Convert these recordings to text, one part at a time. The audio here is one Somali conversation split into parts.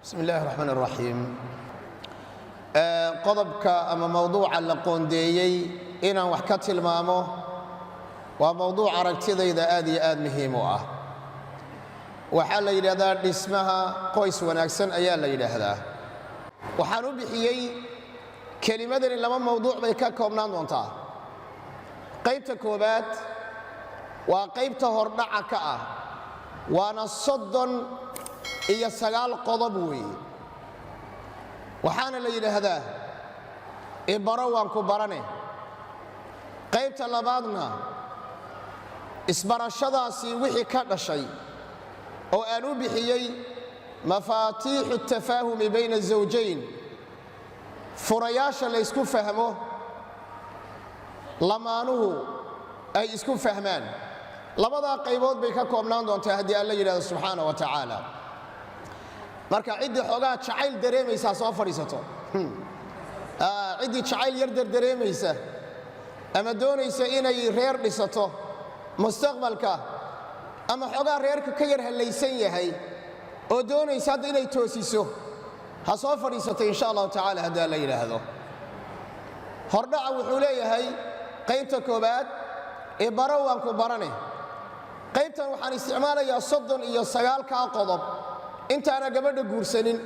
بسم الله الرحمن الرحيم قضبك أما موضوع اللقون ديي إنا وحكت المامو وموضوع ركتذا إذا آد مهيموه وحال إلى ذا اسمها قيس ونكسن أيال إلى هذا وحانو بحيي كلمة لما موضوع بيكاكم نانونتا قيبت كوبات وقيبت هردعك وانا الصدن إيا سقال قضبوي وحان اللي هذا إبروان كبراني قيبت اللبادنا اسبر الشضاسي وحي كان الشيء وأنو بحيي مفاتيح التفاهم بين الزوجين فرياش اللي يسكن فهمه لمانه أي يسكن فهمان لبدا قيبود بيكا كومنان دونتا هدي الله يراد سبحانه وتعالى marka cidi xogaa jacayl dareemaysa soo fariisato cidi jacayl yar dareemaysa ama doonaysa inay reer dhisato mustaqbalka ama xogaa reerka ka yar halaysan yahay oo doonaysa hadda inay toosiso ha soo fariisato insha Allah taala hada la yiraahdo hordhaca wuxuu leeyahay qaybta koobaad ee barawaan ku barane qaybtan waxaan isticmaalayaa 39 ka qodob intaana gabadha guursanin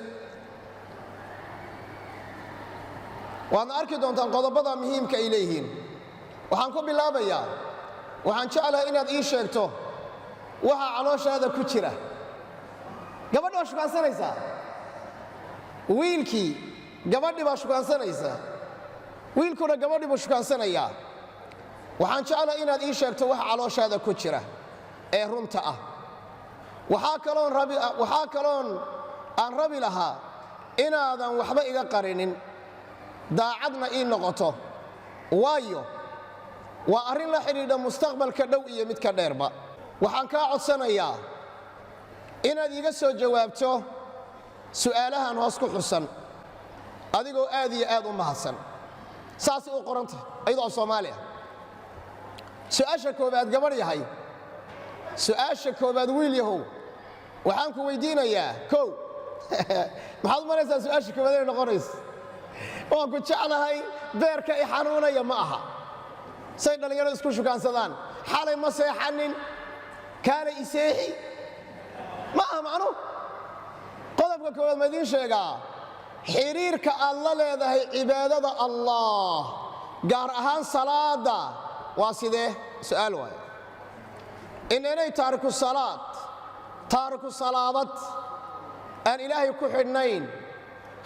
waana arki doontaan qodobada muhiimka ay leeyihiin waxaan ku bilaabayaa waxaan jeclahay inaad ii sheegto waxa calooshaada ku jira gabadha waa shukaansanaysa wiilkii gabadhi baa shukaansanaysa wiilkuna gabadhi buu shukaansanaya waxaan jeclahay inaad ii sheegto waxa calooshaada ku jira ee runta ah waxaa kaloon aan rabi lahaa inaadan waxba iga qarinin daacadna ii noqoto waayo waa arrin la xidhiidha mustaqbalka dhow iyo midka dheerba waxaan kaa codsanayaa inaad iga soo jawaabto su'aalahan hoos ku xusan adigoo aad iyo aad u mahadsan saasay u qoranta ayadoo Soomaali ah su'aasha koobaad gabadh yahay su'aasha koobaad wiil yahow waxaan ku weydiinayaa kow maxaad maraysaa su'aasha koobaad ee noqonaysa waan ku jeclahay beerka i xanuunaya ma aha say dhalinyaradu isku shukaansadaan xalay ma seexanin kaale i seexi ma aha macno qodobka koobaad ma idiin sheegaa xiriirka aad la leedahay cibaadada Allah gaar ahaan salaada waa sidee su'aal waaye إنني تارك الصلاة أن إلهي كحنين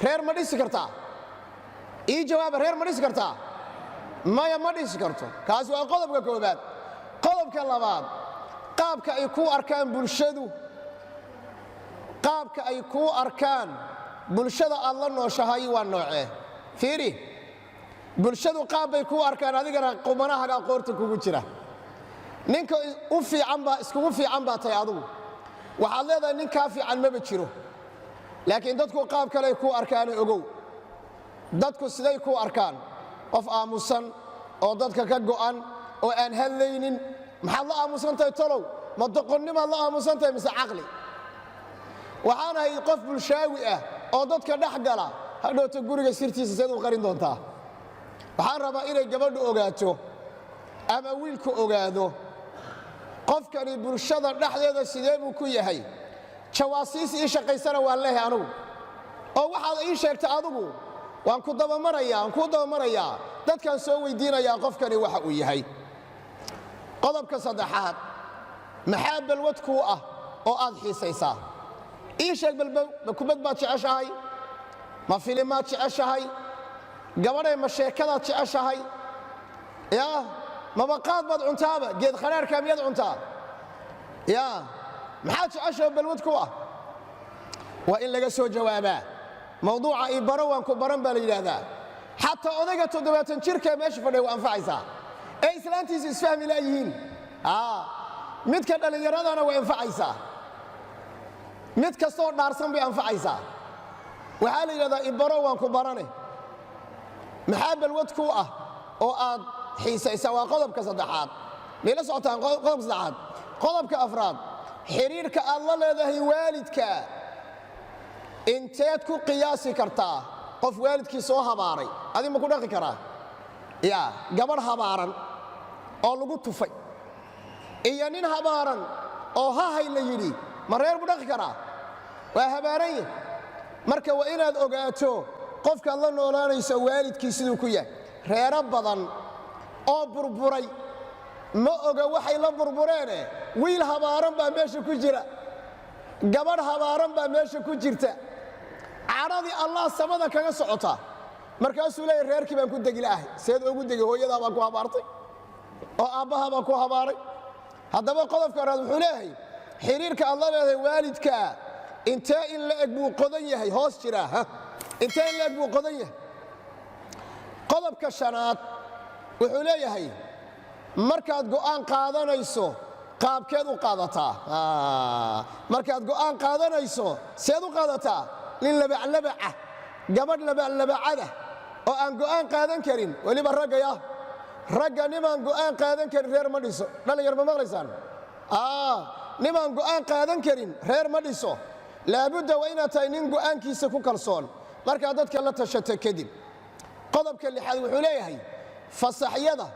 غير ما ديسكرتا إيه جواب غير ما ديسكرتا ما يما ديسكرتا كاسوا قلبك كوبات قلبك اللباد قابك أيكو أركان بلشدو قابك أيكو أركان بلشد الله نوشهاي والنوعه فيري بلشدو قاب أيكو أركان هذه قمناها قورتك وجرا ninka u fiican baa isku fiican baa tay adigu waxa leedahay ninka fiican ma jiro laakiin dadku qaab kale ku arkaan ogow dadku siday ku arkaan qof aamusan oo dadka ka go'an oo aan hadlaynin maxaa la aamusantahay talow ma doqonnimo la aamusantahay mise aqli waxaan ahay qof bulshaawi ah oo dadka dhex gala hadhowta guriga sirtiisa sida u qarin doontaa waxaan rabaa inay gabadhu ogaato ama wiilku ogaado qofkani bulshada dhaxdeeda sidee buu ku yahay jawaasiis ii shaqaysana waan leeyahay anigu oo waxaad ii sheegtay adigu waan ku dabamarayaa dadkan soo weydiinayaa qofkani waxa uu yahay qodobka saddexaad maxaa balwadku ah oo aad xiisaysaa ii sheeg kubad baad jeceshahay ma filimaad jeceshahay gabadhay ma sheekadaad jeceshahay yaa mabaqaad bad cuntaaba geed kharaarka miyad cuntaa yaa maxaa jeceshahay balwadku ah waa in laga soo jawaabaa mawduuca ay barawaan ku baran baa la yiraahdaa hatta odayga 70 jirka meesha fadhiyo waa anfacaysaa ee islaantiisa isfahmi laayihiin midka dhalinyaradana waa anfacaysaa mid kastoo dhaarsan bay anfacaysaa waxaa la yiraahdaa ibarawaan ku barane maxaa balwadku ah oo aad xiisaysa waa qodobka saddexaad meela socotaan qodobka saddexaad qodobka afraad xiriirka aad la leedahay waalidka inteed ku qiyaasi kartaa qof waalidkii soo habaaray adi ma ku dhaqi karaa ya gabar habaaran oo lagu tufay iyo nin habaaran oo hahay la yidhi ma reer bu dhaqi karaa waa habaaran yahay marka waa inaad ogaato qofkaad la noolaanaysa waalidkii siduu ku yahay reero badan oo burburay ma oga waxay la burbureene wiil habaaran baa meesha ku jira gabadh habaaran baa meesha ku jirta caradii allah samada kaga socota markaasuu leeyahay reerkii baan ku degi la'ahay seed ugu degi hooyadaa baa ku habaartay oo aabbaha baa ku habaaray haddaba qodobka horaad wuxuu leeyahay xiriirka aad la leedahay waalidka intee in la eg buu qodan yahay hoos jira intee in la eg buu qodan yahay qodobka shanaad wuxuu leeyahay markaad go'aan qaadanayso qaabkeed u qaadataa markaad go'aan qaadanayso seed u qaadataa nin labaclabaca gabadh labaclabacada oo aan go'aan qaadan karin weliba raggaya ragga nimaan go'aan qaadan karin reer ma dhiso dhallinyar ma maqlaysaan nimaan go'aan qaadan karin reer ma dhiso laabudda waa inaad tahay nin go'aankiisa ku kalsoon markaad dadka la tashato kadib qodobka lixaad wuxuu leeyahay fasaxyada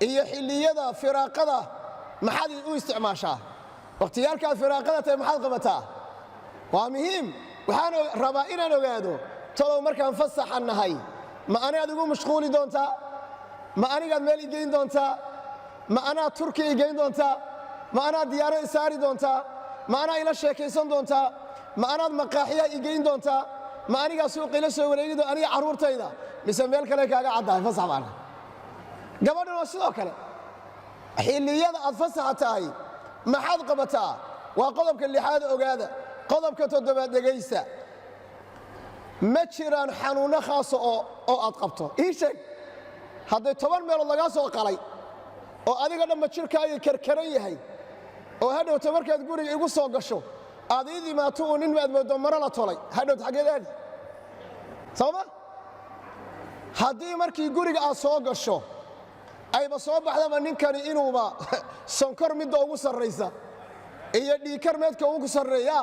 iyo xilliyada firaaqada maxaad u isticmaashaa waqtiyaalkaad firaaqada tahay maxaad qabataa waa muhiim waxaan rabaa inaan ogaado talow markaan fasaxan nahay ma anaad igu mashquuli doontaa ma anigaad meel i geyn doontaa ma anaad turki i geyn doontaa ma anaad diyaaro i saari doontaa ma anaa ila sheekaysan doontaa ma anaad maqaaxiyaa i geyn doontaa ma anigaa suuqa ila soo wareegi doon aniga carruurtayda mise meel kale kaaga caddahay fasax baana gabadhan waa sidoo kale xilliyada aad fasaxa tahay maxaad qabataa waa qodobka lixaad ogaada qodobka toddobaad dhegaysta ma jiraan xanuunno khaasa oo aad qabto ii sheeg hadday 10 meelood lagaa soo qalay oo adiga dhanba jirkaaga karkaran yahay oo hadhowta markaad guriga igu soo gasho aad ii dimaato uu nin maad moodo maro la tolay hadhowta xaggeed aadi sooma haddii markii guriga aad soo gasho ayba soo baxdaba ninkani inuuba sonkor midda ugu sarraysa iyo dhiikar meedka ugu sarreeya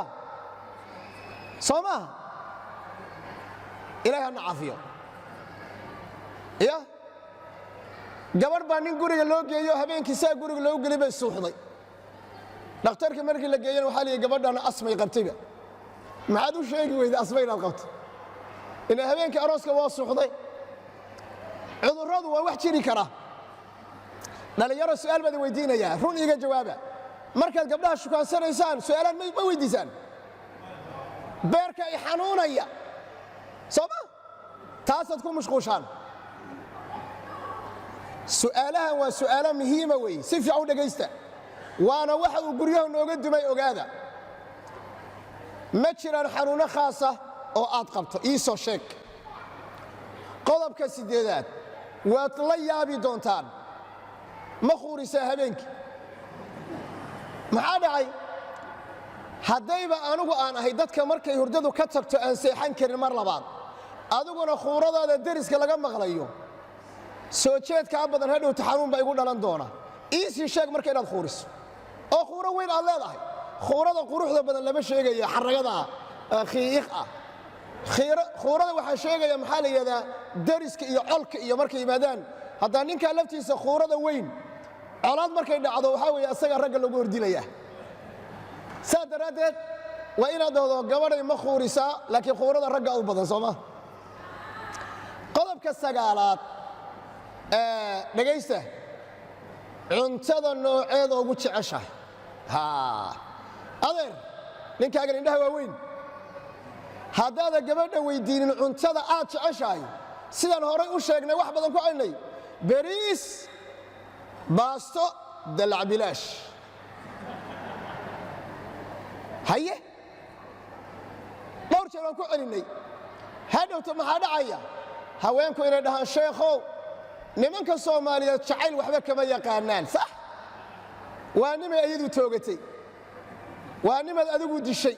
soo maaha ilaahay hana caafiyo ya gabarh baa nin guriga loo geeyo habeenkii saa guriga loogu geli bay suuxday dhakhtarka markii la geeyana waxaa lihi gabadhana asmay qabtayba maxaad u sheegi weyday asmay inaad qabto ina habeenkii arooska waa suuxday cudurradu waa wax jiri kara dhalinyaro su'aal baad weydiinayaa run iga jawaaba markaad gabdhaha shukaansanaysaan su'aalaan ma weydiisaan beerka ay xanuunaya sooma taasaad ku mashquushaan su'aalahan waa su'aalo muhiima weeye si fiican u dhegaysta waana waxa uu guryaha nooga dumay ogaada ma jiraan xanuunno khaasa oo aad qabto ii soo sheeg qodobka sideedaad waad la yaabi doontaan ma khuurisaa habeenkii maxaa dhacay haddayba anugu aan ahay dadka markay hurdadu ka tagto aan seexan karin mar labaad adiguna khuuradaada deriska laga maqlayo soo jeedkaa badan hadhowta xanuun baa igu dhalan doona iisii sheeg marka inaad khuuriso oo khuuro weyn aad leedahay khuurada quruxda badan lama sheegayo xaragada khiiq ah khuurada waxaa sheegaya maxaa la yidhahdaa deriska iyo colka iyo markay yimaadaan haddaa ninkaa laftiisa khuurada weyn colaad markay dhacdo waxaa weeye asaga ragga lagu hordilaya saa daraaddeed waa inaad dhahdo gabadhay ma khuurisaa laakiin khuurada ragga u badan sooma qodobka sagaalaad dhegaysta cuntada nooceeda ugu jeceshahay adeer ninkaagan indhaha waa weyn haddaada gabadha weydiinin cuntada aad jeceshahay sidaan horay u sheegnay wax badan ku celnay bariis baasto dalac bilaash haye dhowr jeer waan ku celinnay hadhowta maxaa dhacaya haweenku inay dhahaan sheekhow nimanka soomaaliyeed jacayl waxba kama yaqaanaan sax waa nimay ayadu toogatay waa nimaad adigu dishay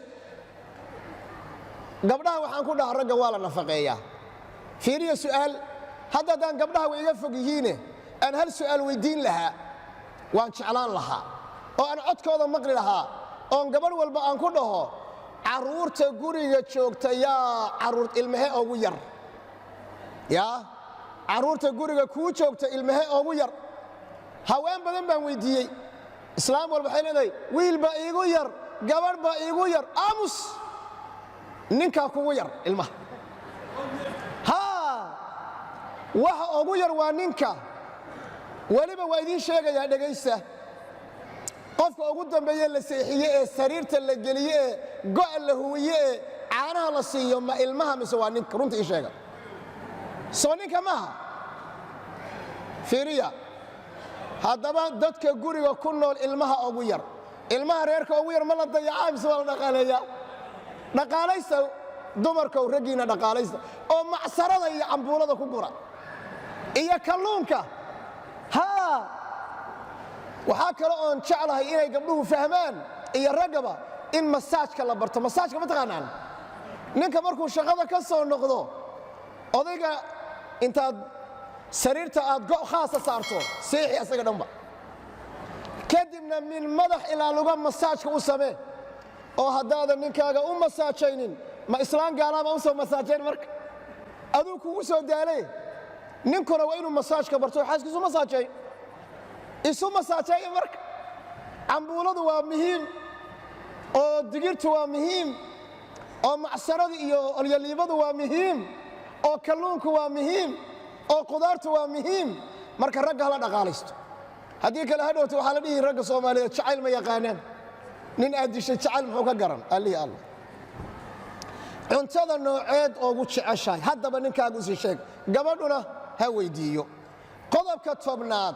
gabdhaha waxaan ku dhaha ragga waa la nafaqeeyaa fiiriya su'aal haddaan gabdhaha way iga fog yihiine aan hal su'aal weydiin lahaa waan jeclaan lahaa oo aan codkooda maqli lahaa oon gabadh walba aan ku dhaho caruurta guriga joogta yaa caruur ilmahe ugu yar yaa caruurta guriga kuu joogta ilmahe ugu yar haween badan baan weydiiyey islaam walba waxay leedahay wiil baa iigu yar gabadh baa iigu yar aamus ninkaa kugu yar ilmaha waxa ugu yar waa ninka weliba waa idiin sheegayaa dhegaysta qofka ugu dambeeye la seexiye ee sariirta la geliye ee go'a la huwiye ee caanaha la siiyo ma ilmaha mise waa ninka runta ii sheega soo ninka maaha fiiriya haddaba dadka guriga ku nool ilmaha ugu yar ilmaha reerka ugu yar ma la dayacaa mise waa la dhaqaaleeyaa dhaqaalaysta dumarkow raggiina dhaqaalaysta oo macsarada iyo cambuulada ku gura iyo kalluunka waxaa kale oon jeclahay inay gabdhuhu fahmaan iyo raggaba in masaajka la barto masaajka ma taqaanaan ninka markuu shaqada ka soo noqdo odayga intaad sariirta aad go' khaasa saarto seexi asaga dhanba kadibna min madax ilaa luga masaajka u samee oo haddaadan ninkaaga u masaajaynin ma islaan gaalaama u soo masaajayn marka aduu kugu soo daalay ninkuna waa inuu masaajka barto xaaskiisu masaajay isu masaajay marka cambuuladu waa muhiim oo digirtu waa muhiim oo macsaradu iyo olyaliibadu waa muhiim oo kalluunku waa muhiim oo qudaartu waa muhiim marka ragga hala dhaqaalaysto haddii kale hadhowta waxaa la dhihi ragga soomaaliyeed jacayl ma yaqaanaan nin aad dishay jacayl muxuu ka garan allih allah cuntada nooceed oogu jeceshahay haddaba ninkaagu sii sheeg gabadhuna ha weydiiyo qodobka 10aad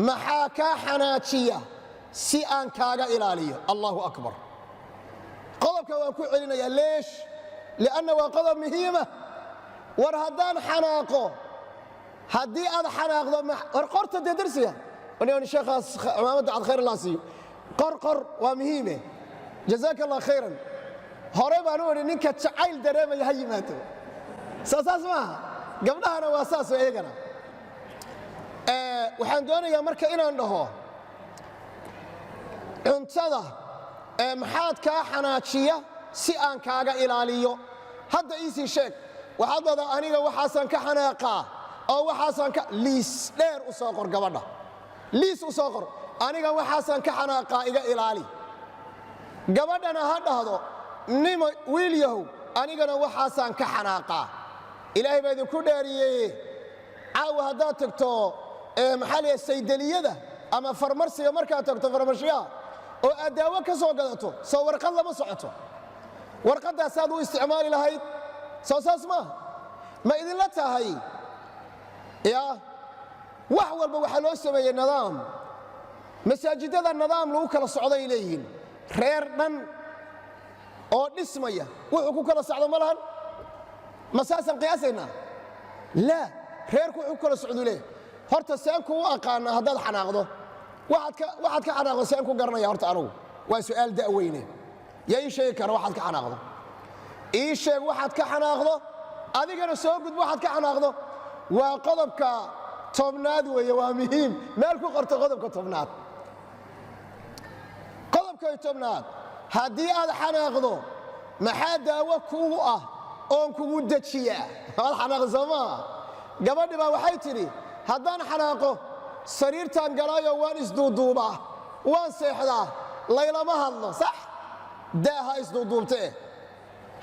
maxaa kaa xanaajiya si aan kaaga ilaaliyo allahu akbar qodobka waan ku celinayaa leesh lianna waa qodob muhiima war haddaan xanaaqo haddii aad xanaaqdo war qorta dee darsiga ونيون شيخ محمد عبد الخير الله سيو قر ومهمه جزاك الله خيرا هرب أنا ورينك تعال درهم يهيم هاتو ساس ما قبلها أنا واساس وإيجنا وحندوني يا مركا إنا عنده انتظر محاد كحناتشية سئان كاجا إلاليو هذا إيسي شيك وهذا أنيجا وحسن كحناقة أو وحسن ليس دير أساقر قبلنا ليس أساقر أنيجا وحسن كحناقة إيجا إلالي قبلنا هذا نيم ويليهو أنيجا وحسن كحناقة إلهي بيد كوداريه عاو هذا تكتو محل السيدلية ده أما فرمرسي مركا تكتو فرمرشيا oo adaawo ka soo gadato soo warqad lama socoto warqadaas aad u isticmaali lahayd soo saas ma idin la tahay ya wax walba waxa loo sameeyay nidaam masaajidada nidaam lagu kala socdo ay leeyihiin reer dhan oo dhismaya wuxuu ku kala socdo ma lahan masaasan qiyaasayna la reerku wuxuu kala socdo leeyahay horta saan ku aqaan hadaad xanaaqdo waxaad ka xanaaqdo saan ku garanaya horta anigu waa su'aal da'weyne yaa ii sheegi kara waxaad ka xanaaqdo ii sheeg waxaad ka xanaaqdo adigana soo gudbo waxaad ka xanaaqdo waa qodobka 10aad weeye waa muhiim meel ku qorto qodobka 10aad qodobka 10aad haddii aad xanaaqdo maxaa daawo kugu ah oon kugu dejiya waad xanaaqdo soomaa gabadhi baa waxay tidhi haddaan xanaaqo sariirtaan galaayo waan isduuduubaa waan seexdaa laylama hadlo sax daa ha isduuduubtee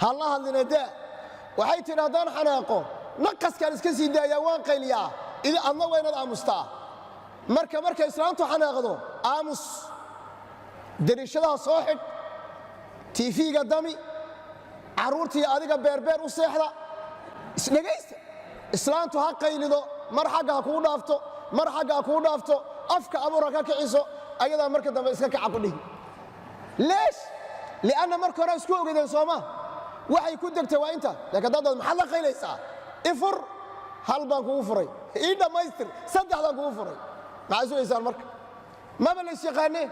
ha la hadline daa waxay tidhi haddaan xanaaqo naqaskaan iska sii daayaa waan qayliyaa adna waa inaad aamustaa marka islaantu xanaaqdo aamus dariishadaha soo xidh tiifiga dami carruurtii adiga beerbeer u seexda isdhegaysta islaantu ha qaylido mar xagga ha kuu dhaafto mar xagga kuu dhaafto afka abuura ka kiciso ayadaa marka dambe iska kaca ku dhihi leesh lianna marka hore isku ogeydeen sooma waxay ku degtay waa inta laakiin dad maxaad la qaylaysaa ifur hal baan kugu furay ii dhammaystir saddexdaan kugu furay maxaa sugaysaan marka maba la isyaqaanee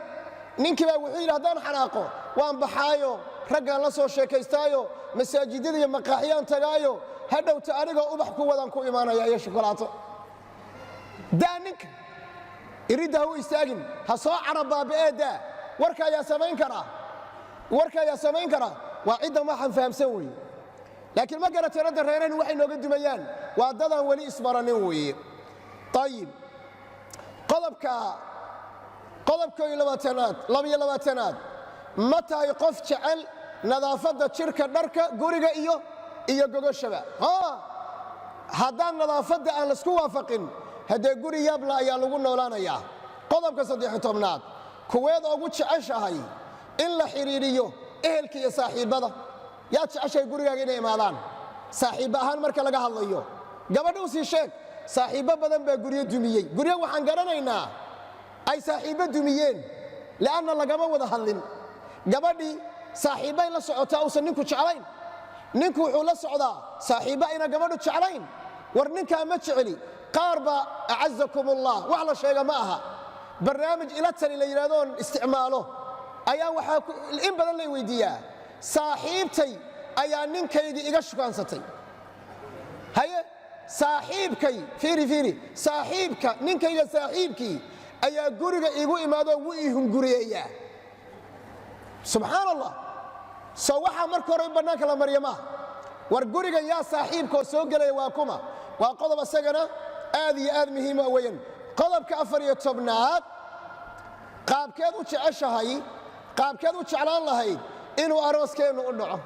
ninkii baa wuxuu yidhi haddaan xanaaqo waan baxaayo raggaan la soo sheekaystaayo masaajidada iyo maqaaxiyaan tagaayo hadhowta anigoo ubax ku wadaan ku imaanaya iyo shukulaato daa ninka iridda ha u istaagin ha soo carab baabi'ee daa warka ayaa samayn karaa warka ayaa samayn kara waa cidda waxaan fahamsan weeye laakiin ma garatay radda reereen waxay nooga dumayaan waa dadaan weli isbaranin weeye ayib qodobka 22aad ma tahay qof jecel nadaafadda jirka dharka guriga iyo gogoshaba haddaan nadaafadda aan laisku waafaqin haddee guri yaabla ayaa lagu noolaanayaa qodobka 13aad kuweed ugu jeceshahay in la xiriiriyo ehelka iyo saaxiibada yaa jeceshahay gurigaaga inay imaadaan saaxiib ahaan marka laga hadlayo gabadhu sii sheeg saaxiibo badan baa guryo dumiyey guryo waxaan garanaynaa ay saaxiibo dumiyeen laana lagama wada hadlin gabadhii saaxiibay la socotaa uusan ninku jeclayn ninku wuxuu la socdaa saaxiibo ayna gabadhu jeclayn war ninkaa ma jeceli qaar baa acazakumullah wax la sheega ma aha barnaamij ila tali la yidhaahdoon isticmaalo ayaa waxaa in badan lay weydiiyaa saaxiibtay ayaa ninkaygii iga shukaansatay haye saaxiibkay fiiri saaxiibka ninkayga saaxiibkii ayaa guriga igu imaado wuu ii hunguriyeeyaa subxaan allah soo waxaa marka hore in bannaanka la marya maaha war gurigan yaa saaxiibkaoo soo gelaya waa kuma waa qodob asagana aad iyo aad muhiima weeyaan qodobka 14aad qaabkeed u jeceshahay qaabkeed u jeclaan lahayd inuu arooskeennu u dhaco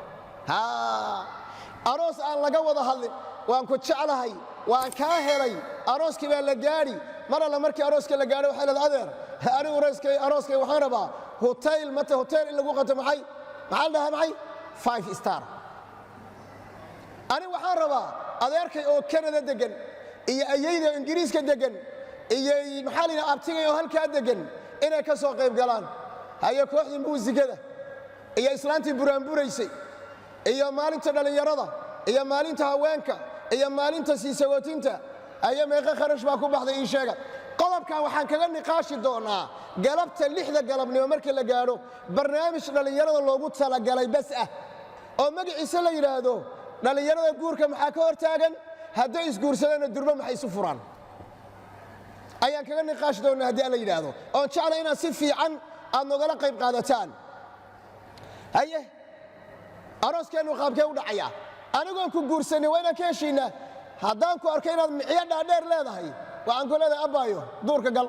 aroos aan laga wada hadlin waan ku jeclahay waan kaa helay arooskii baa la gaadhi mar alla markii arooska la gaadho waxay leedahay adeer anigu arooskay waxaan rabaa hotel mata hotel in lagu qato maxay la dhahaa maxay 5 star anigu waxaan rabaa adeerkay oo Canada degan iyo ayayda Ingiriiska degan iyo maxaa la yidhaha abtigay oo halkaa degan inay ka soo qayb galaan haye kooxdii muusikada iyo islaantii buraanburaysay iyo maalinta dhalinyarada iyo maalinta haweenka iyo maalinta siisagootinta ayaa meeqa kharash baa ku baxday ii sheega qodobkan waxaan kaga niqaashi doonaa galabta 6da galabnimo markii la gaadho barnaamij dhalinyarada loogu talagalay bas ah oo magaciisa la yidhaahdo dhalinyarada guurka maxaa ka hortaagan hadday isguursadeenna durba maxay isu furaan ayaan kaga niqaashi doonaa haddii alla yidhaahdo oon jeclay inaad si fiican aad nogala qayb qaadataan haye arooskeennu qaabkee u dhacayaa anigoon ku guursanay waa inaan ka heshiinaa haddaan ku arko inaad micyo dhaadheer leedahay waxaan ku leedahay abbaayo duurka gal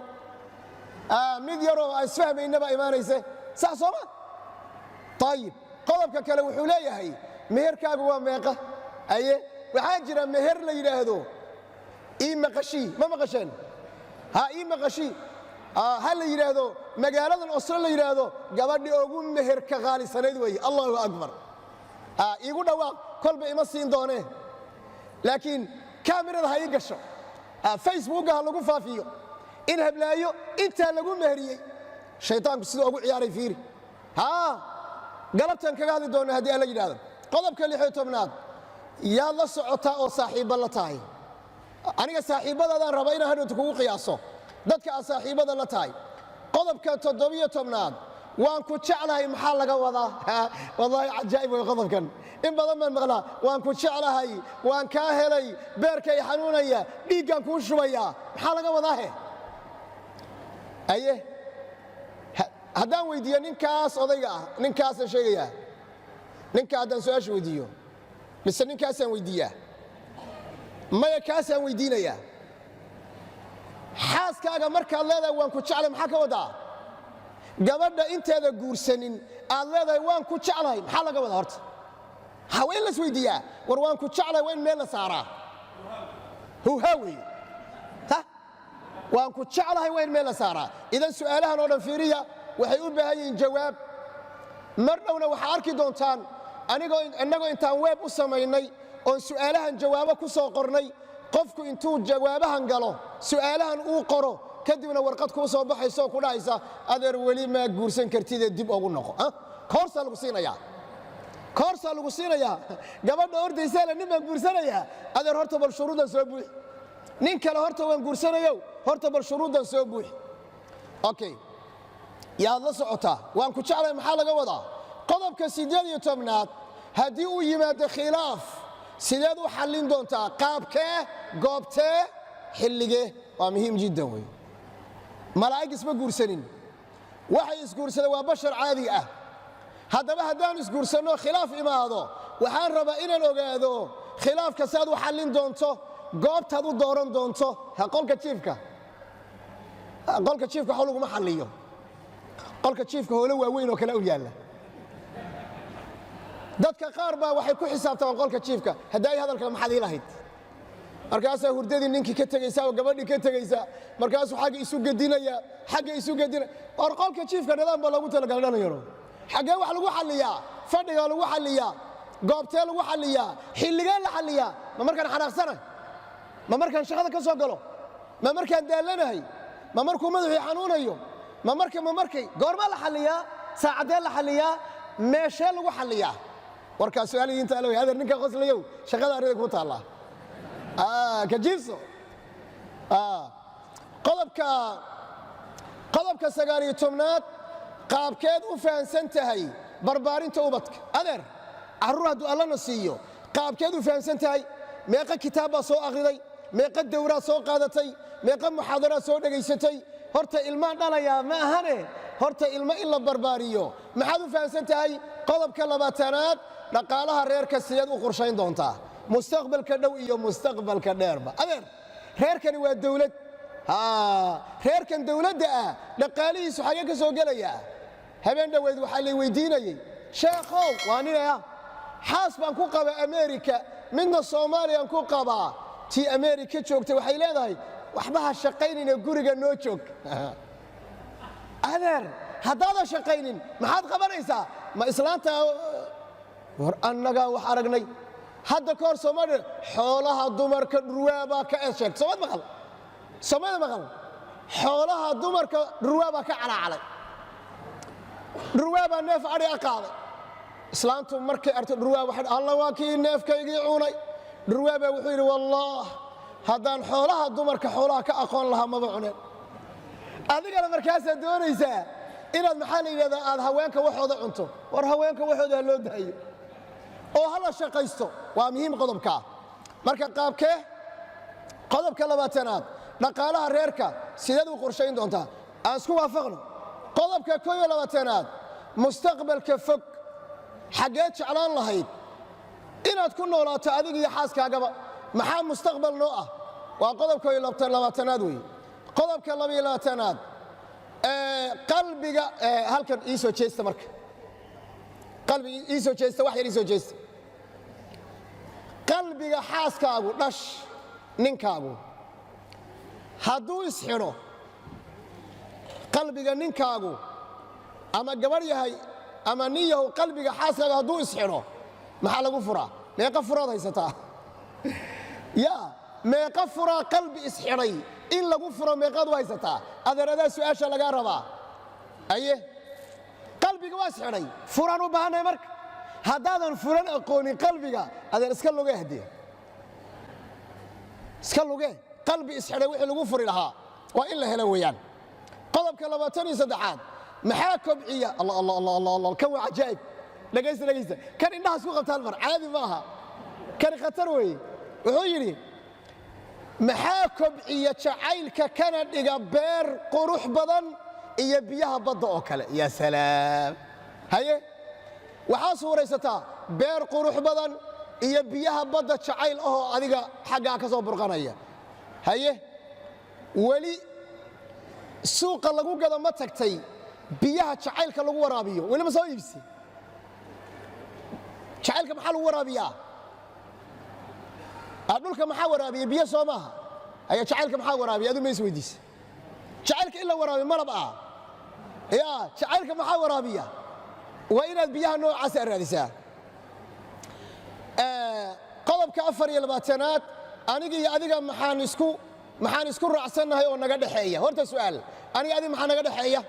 mid yaroo aan isfahmaynaba imaanayse sax sooma ayib qodobka kale wuxuu leeyahay meherkaagu waa meeqa aye waxaa jira meher la yidhaahdo ii maqashii ma maqasheen ii maqashii ha la yidhaahdo magaaladan oslo la yidhaahdo gabadhii ugu meherka qaalisanayd weeye allahu akbar iigu dhawaaq kolba ima siin doonee laakiin kaamirada ha ii gasho facebooka ha lagu faafiyo in hablaayo intaa lagu meheriyey shaytaanku siduu ugu ciyaaray fiiri galabtan kaga hadli doona haddii alla yidhaahdo qodobka 16aad yaad la socotaa oo saaxiibba la tahay aniga saaxiibbadaadaan raba inaan hadhowta kugu qiyaaso dadka aad saaxiibbada la tahay qodobka 17aad waan ku jeclahay maxaa laga wadaa wallaahi cajaa'ib way qodobkan in badan baan maqlaa waan ku jeclahay waan kaa helay beerkay xanuunaya dhiiggaan kuu shubayaa maxaa laga wadaahe aye haddaan weydiiyo ninkaas odayga ah ninkaasaan sheegayaa ninka haddaan su-aasha weydiiyo mise ninkaasaan weydiiyaa maya kaasaan weydiinayaa xaaskaaga markaad leedahay waan ku jeclay maxaa ka wadaa gabadha inteeda guursanin aad leedahay waan ku jeclahay maxaa laga wadaa horta waa in las weydiiyaa war waan ku jeclahay waa in meel la saaraa huhaa wey waan ku jeclahay waa in meel la saaraa idan su'aalahan oo dhan fiiriya waxay u baahan yihiin jawaab mar dhowna waxaa arki doontaan innagoo intaan weeb u samaynay oon su'aalahan jawaabo ku soo qornay qofku intuu jawaabahan galo su'aalahan uu qoro kadibna warqad kuu soo baxayso ku dhahaysa adeer weli maa guursan kartidee dib ugu noqo koorsaa lagu siinayaa gabadha ordaysaale nin baan guursanayaa adeer horta bal shuruuddan soo buuxi nin kale horta waan guursanayo horta bal shuruuddan soo buuxi okay yaad la socotaa waan ku jeclahay maxaa laga wadaa qodobka 18aad haddii uu yimaado khilaaf sideed u xallin doontaa qaabkee goobtee xilligee waa muhiim jiddan wey malaa'ig isma guursanin waxay isguursadeen waa bashar caadi ah haddaba haddaan isguursanno khilaaf imaado waxaan rabaa inaan ogaado khilaafka saad u xallin doonto goobtaad u dooran doonto qolka jiifka wax laguma xalliyo qolka jiifka howlo waaweyn oo kale u yaalla dadka qaar baa waxay ku xisaabtamaan qolka jiifka hadday hadalka maxaad ii lahayd markaasaa hurdadii ninkii ka tegaysaa oo gabadhii ka tegaysaa markaasuu xagga isu gedinaya war qolka jiifka nidaam baa loogu talagalay dhalinyaro xaggee wax lagu xalliyaa fadhigaa lagu xalliyaa goobtee lagu xalliyaa xilligee la xalliyaa ma markaan xanaaqsanahay ma markaan shaqada ka soo galo ma markaan daallanahay ma markuu madaxii xanuunayo ma markay goormaa la xalliyaa saacaddee la xalliyaa meeshee lagu xalliyaa warkaas su'aalihii intaa la wey adeer ninka qoslayow shaqada arida ku taallaa ka jiifso qodobka 19aad qaabkeed u fahansan tahay barbaarinta ubadka adeer carruur hadduu allana siiyo qaabkeed u fahansan tahay meeqa kitaab baa soo akhriday meeqa dawraad soo qaadatay meeqa muxaadaraad soo dhegaysatay horta ilmaan dhalayaa ma ahane horta ilmo in la barbaariyo maxaad u fahansan tahay qodobka 20aad dhaqaalaha reerka sideed u qorshayn doontaa mustaqbalka dhow iyo mustaqbalka dheerba adeer reerkani waa dawlad reerkan dawladda dhaqaalihiisu xagee ka soo gelayaa habeen dhoweyd waxaa lay weydiinayey sheekhow waa ninaya xaas baan ku qabaa ameerika midna soomaaliyaan ku qabaa tii ameerika joogtay waxay leedahay waxba ha shaqaynina guriga noo joog adeer haddaadan shaqaynin maxaad qabanaysaa ma islaanta war annagaa wax aragnay hadda ka hor Soomaaliya xoolaha dumarka dhurwaabaa ka sheegtay Soomaalida maqal xoolaha dumarka dhurwaabaa ka calacalay dhurwaabaa neef ari qaaday islaantu markay artay dhurwaab waxay Allah waa kii neefkaygii cunay dhurwaabaa wuxuu yiri wallah haddaan xoolaha dumarka xoolaha ka aqoon lahaa maba cuneen adigana markaasaad doonaysaa inaad maxaa la yidhahdaa aad haweenka waxooda cunto war haweenka waxooda loo daayo oo hala shaqaysto waa muhiim qodobka marka qaabkee qodobka 20aad dhaqaalaha reerka sideed u qorshayn doontaa aan isku waafaqno qodobka 21aad mustaqbalka fog xagee jeclaan lahayd inaad ku noolaato adiga iyo xaaskaagaba maxaa mustaqbal noo ah waa qodobka 20aad weeye qodobka 22aad qalbiga halkan ii soo jeesta marka qalbiga ii soo jeesta wax yar ii soo jeesta qalbiga xaaskaagu dhash ninkaagu hadduu isxidho qalbiga ninkaagu ama gabarh yahay ama nin yahow qalbiga xaaskaagu hadduu isxidho maxaa lagu furaa meeqa furaad haysataa yaa meeqa furaa qalbi isxidhay in lagu furo meeqaad u haysataa adeeradaa su'aasha lagaa rabaa aye qalbiga waa isxidhay furaan u baahanay marka haddaadan furan aqoonin qalbiga adeer iska luge hadee iska luge qalbi isxidhay wixii lagu furi lahaa waa in la helo weeyaan qodobka 23aad maxaa kobciya allah kan waa cajaa'ib dhegaysta kan indhaha isku qabtaan mar caadi maaha kan khatar weeye wuxuu yidhi maxaa kobciya jacaylka kana dhiga beer qurux badan iyo biyaha badda oo kale yaa salaam haye waxaa suuraysataa beer qurux badan iyo biyaha badda jacayl ahoo adiga xaggaa ka soo burqanaya haye weli suuqa lagu gado ma tagtay biyaha jacaylka lagu waraabiyo weli ma soo iibsi jacaylka maxaa lagu waraabiyaa dhulka maxaa waraabiya biyo soo maaha ayaa jacaylka maxaa waraabiya adu ma is weydiisa jacaylka in la waraabiyo malab yaa jacaylka maxaa waraabiya waa inaad biyaha noocaas raadisaa qodobka 24aad aniga iyo adiga maxaan isku raacsannahay oo naga dhaxeeya horta su'aal aniga adiga maxaa naga dhaxeeya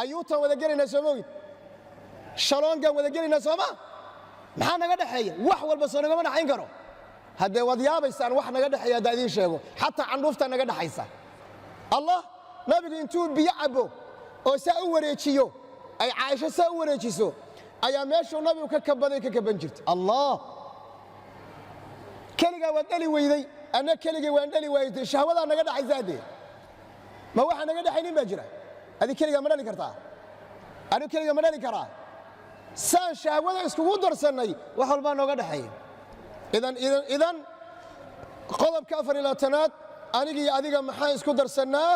ayuutan wada gelaynaa soo moogid shaloongaan wada gelaynaa sooma maxaa naga dhaxeeya wax walba soo nagama dhaxayn karo haddee waad yaabaysaan wax naga dhaxeeya haddaa idiin sheego xataa candhuufta naga dhaxaysa allah nabigu intuu biyo cabo oo saa u wareejiyo ay caaisho saa u wareejiso ayaa meeshuu nabigu ka kabaday ka kaban jirtay allah keligaa waad dhali weyday anna keligay waan dhali waayday shahwadaa naga dhaxaysa haddee ma waxa naga dhaxaynin baa jira adi keligaa ma dhali kartaa anigu keliga ma dhali karaa saan shahwada iskugu darsannay wax walbaa nooga dhexeeya idan qodobka 24aad aniga iyo adiga maxaan isku darsannaa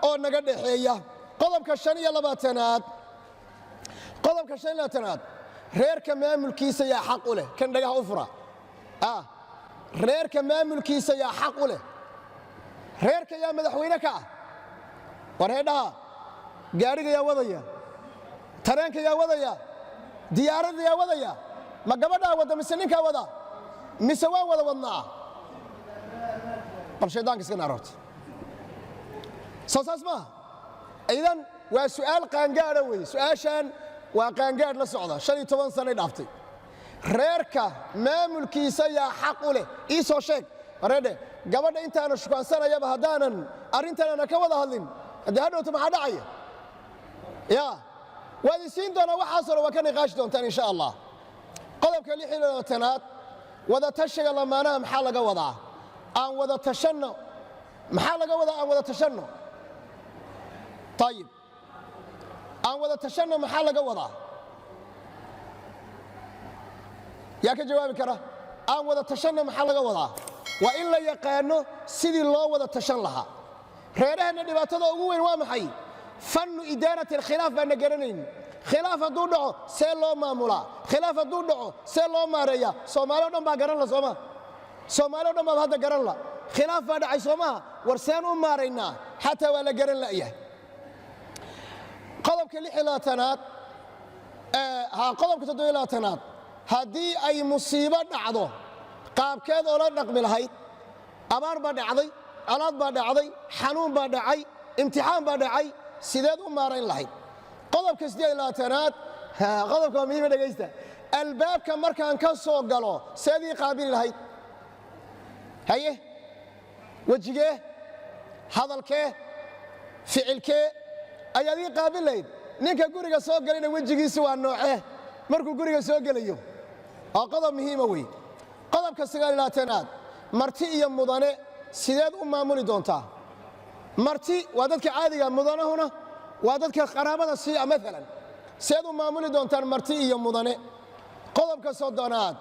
oo naga dhexeeya qodobka 25aad reerka maamulkiisa yaa xaq u leh kan dhagaha u fura reerka maamulkiisa yaa xaq u leh reerka yaa madaxweyne ka ah war heedhaha gaariga yaa wadaya tareenka yaa wadaya diyaaradda yaa wadaya ma gabadhaa wada mise ninkaa wada mise waan wada wadnaa bal shaydaanka iska naarorta soo saas maaha idan waa su'aal qaangaadha wey su'aashaan waa qaangaadh la socda 15 sanay dhaaftay reerka maamulkiisa yaa xaq u leh ii soo sheeg wareedhe gabadha intaana shukaansanayaba haddaanan arrintanana ka wada hadlin haddii hadhowta maxaa dhacaya ya waad isiin doonaa waxaasoo waa ka niqaashi doontaan insha allah qodobka 26aad wada tashiga lamaanaha maxaa laga wadaa aan wada tashanno maxaa laga wadaa aan wada tashanno ayib aan wada tashanno maxaa laga wadaa yaa ka jawaabi kara aan wada tashanno maxaa laga wadaa waa in la yaqaano sidii loo wada tashan lahaa reeraheenna dhibaatada ugu weyn waa maxay fannu idaarati alkhilaaf baana garanayn khilaaf hadduu dhaco see loo maamulaa khilaaf hadduu dhaco see loo maareeyaa soomaali o dhan baa garan la sooma soomaali o dhan baaba hadda garan la khilaaf baa dhacay soomaha war seen u maaraynaa xataa waa la garan la'yahay qodobka 26aad qodobka 27aad haddii ay musiibo dhacdo qaabkeed oo la dhaqmi lahayd abaar baa dhacday colaad baa dhacday xanuun baa dhacay imtixaan baa dhacay sideed u maarayn lahayd qodobka 28aad qodobka waa muhiima dhegaysta albaabka markaan ka soo galo seedii qaabili lahayd haye wejigee hadalkee ficilkee ayaad ii qaabil lahayd ninka guriga soo galayna wejigiisu waa noocee markuu guriga soo gelayo waa qodob muhiima wey qodobka 29aad marti iyo mudane sideed u maamuli doontaa marti waa dadka caadiga mudanahuna waa dadka qaraabada siiya maalan sideed u maamuli doontaan marti iyo mudane qodobka 30aad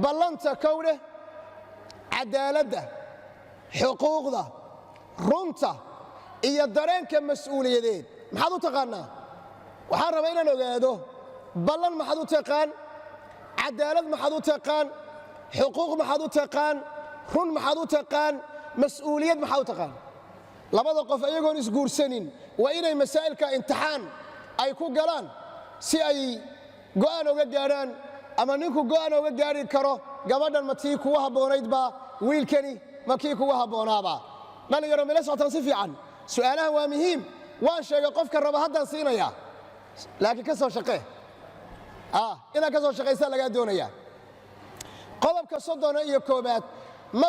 ballanta kowdhe cadaaladda xuquuqda runta iyo dareenka mas'uuliyadeed maxaad u taqaanaa waxaan rabaa inaan ogaado ballan maxaad u taqaan cadaalad maxaad u taqaan xuquuq maxaad u taqaan run maxaad u taqaan mas'uuliyad maxaad u taqaan labada qof ayagoon isguursanin waa inay masaa'ilka imtixaan ay ku galaan si ay go'aan oga gaadhaan ama ninku go'aan oga gaari karo gabadhan ma tii kugu habboonayd baa wiilkani ma kii kugu habboonaabaa dhallinyaro mila socotaan si fiican su'aalahan waa muhiim waan sheegay qofka raba haddaan siinayaa laakiin ka soo shaqee inaad ka soo shaqaysaa lagaa doonayaa qodobka 31aad ma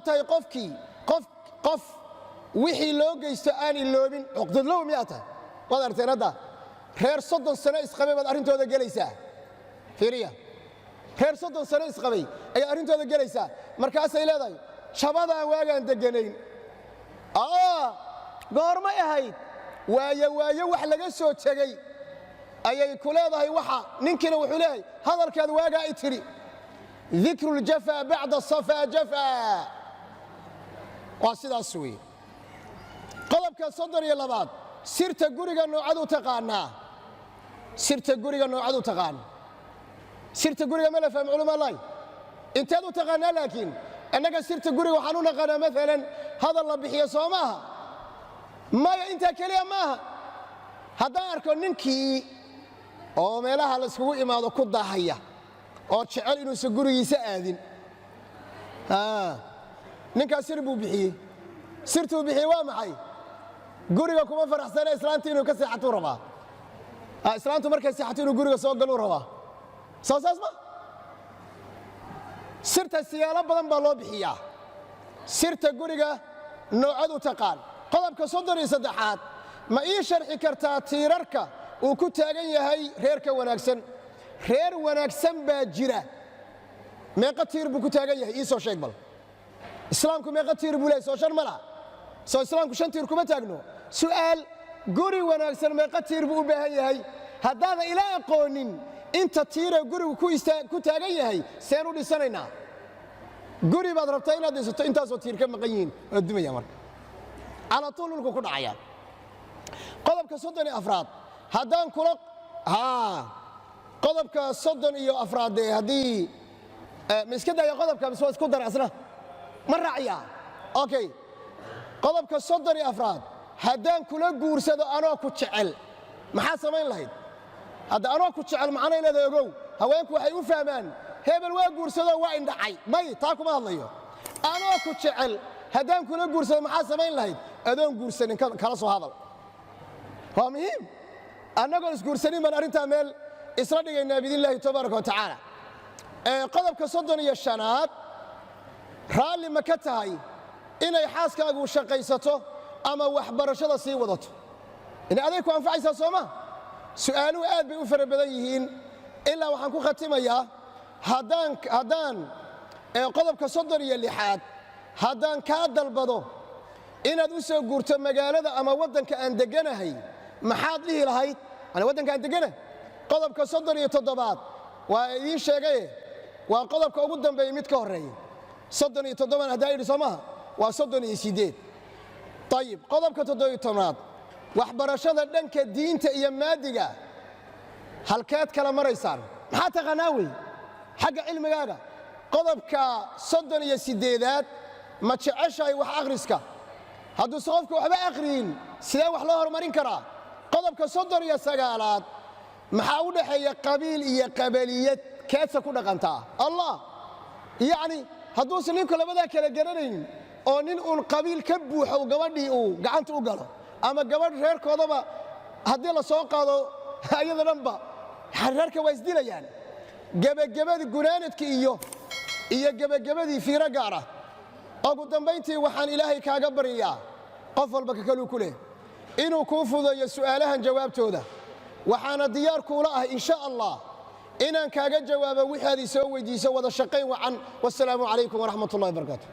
tahay qofkii qof wixii loo geysto aan iloobin cuqdadlow miyaa tahay waad aragteen hadda reer 30 sano isqabay baad arrintooda gelaysaa fiiriya reer 30 sano isqabay ayaad arrintooda gelaysaa markaasay leedahay jabadaan waagaan deganayn goormay ahayd waayo wax laga soo tegey ayay ku leedahay waxa ninkiina wuxuu leeyahay hadalkeed waagaa i tidhi dikru ljafaa bacda safaa jafaa waa sidaas weeye qodobka 32aad sirta guriga noocad u taqaanaa sirta guriga noocad u taqaan sirta guriga ma la fahmo culumalahi inteed u taqaanaa laakiin annaga sirta guriga waxaan u naqaanaa maalan hadal la bixiyo soo maaha maya intaa keliya maaha haddaan arko ninkii oo meelaha la iskugu imaado ku daahaya oo jecel inuusan gurigiisa aadin ninkaas sir buu bixiyey sirtuu bixiyey waa maxay guriga kuma faraxsana islaanta inuu ka seexatuu rabaa islaantu markay seexato inuu guriga soo galuu rabaa soo saas ma sirta siyaalo badan baa loo bixiyaa sirta guriga noocad u taqaan qodobka 33aad ma ii sharxi kartaa tiirarka uu ku taagan yahay reerka wanaagsan reer wanaagsan baa jira meeqa tiir buu ku taagan yahay ii soo sheeg bal islaamku meeqa tiir buu leeyahay soo shan ma laha soo islaamku 5 tiir kuma taagno su'aal guri wanaagsan meeqa tiir buu u baahan yahay haddaadan ila aqoonin inta tiiree gurigu ku taagan yahay seen u dhisanaynaa guri baad rabtaa inaad dhisato intaasoo tiir ka maqan yihiin oo dumaya marka cala tuul dhulku ku dhacaya qodobka 34 haddaan kula qodobka 34 haddii ma iska daya qodobka mise waa isku daracsanaa ma raaciyaa okay qodobka 34 haddaan kula guursado anoo ku jecel maxaa samayn lahayd hadda anoo ku jecel macnay leedahay ogow haweenku waxay u fahmaan hebel waa guursado waa indhacay may taa kuma hadlayo anoo ku jecel haddaan kula guursado maxaa samayn lahayd adoon guursanin kala soo hadal waa muhiim annagoon isguursanin baan arrintaa meel isla dhigaynaa biidnillaahi tabaaraka wa tacaala qodobka 35aad raalli ma ka tahay inay xaaskaagu shaqaysato ama waxbarashada sii wadato inay aday ku anfacaysaa sooma su'aaluhu aad bay u fara badan yihiin ilaa waxaan ku khatimayaa haddaan qodobka 36aad haddaan kaa dalbado inaad u soo guurto magaalada ama waddanka aan deganahay maxaad dhihi lahayd ana waddanka aan deganahay qodobka 37aad waa idiin sheegaye waa qodobka ugu dambeeya mid ka horreeya 37 haddaa idhi soo maaha waa 38 ayib qodobka 17aad waxbarashada dhanka diinta iyo maadiga halkeed kala maraysaan maxaa taqaanaa wey xagga cilmigaaga qodobka 38aad ma jeceshahay wax akhriska hadduuse qofka waxba akhriyin sidee wax loo horumarin karaa qodobka 39aad maxaa u dhaxeeya qabiil iyo qabaliyad keedsa ku dhaqantaa allah yacni hadduusan ninku labadaa kala garanaynin oo nin uun qabiil ka buuxo gabadhii uu gacanta u galo ama gabadh reerkoodaba haddii la soo qaado ayada dhanba reerka waa isdilayaan gebagabadii gunaanadkii iyo gebagabadii fiiro gaara ugu dambayntii waxaan ilaahay kaaga baryayaa qof walba ka kaluu ku leh inuu kuu fududeeyo su'aalahan jawaabtooda waxaana diyaar kuula ah insha allah inaan kaaga jawaabo wixii aad i soo weydiiso wada shaqayn wacan wassalaamu calaykum waraxmat ullahi wabarakaatu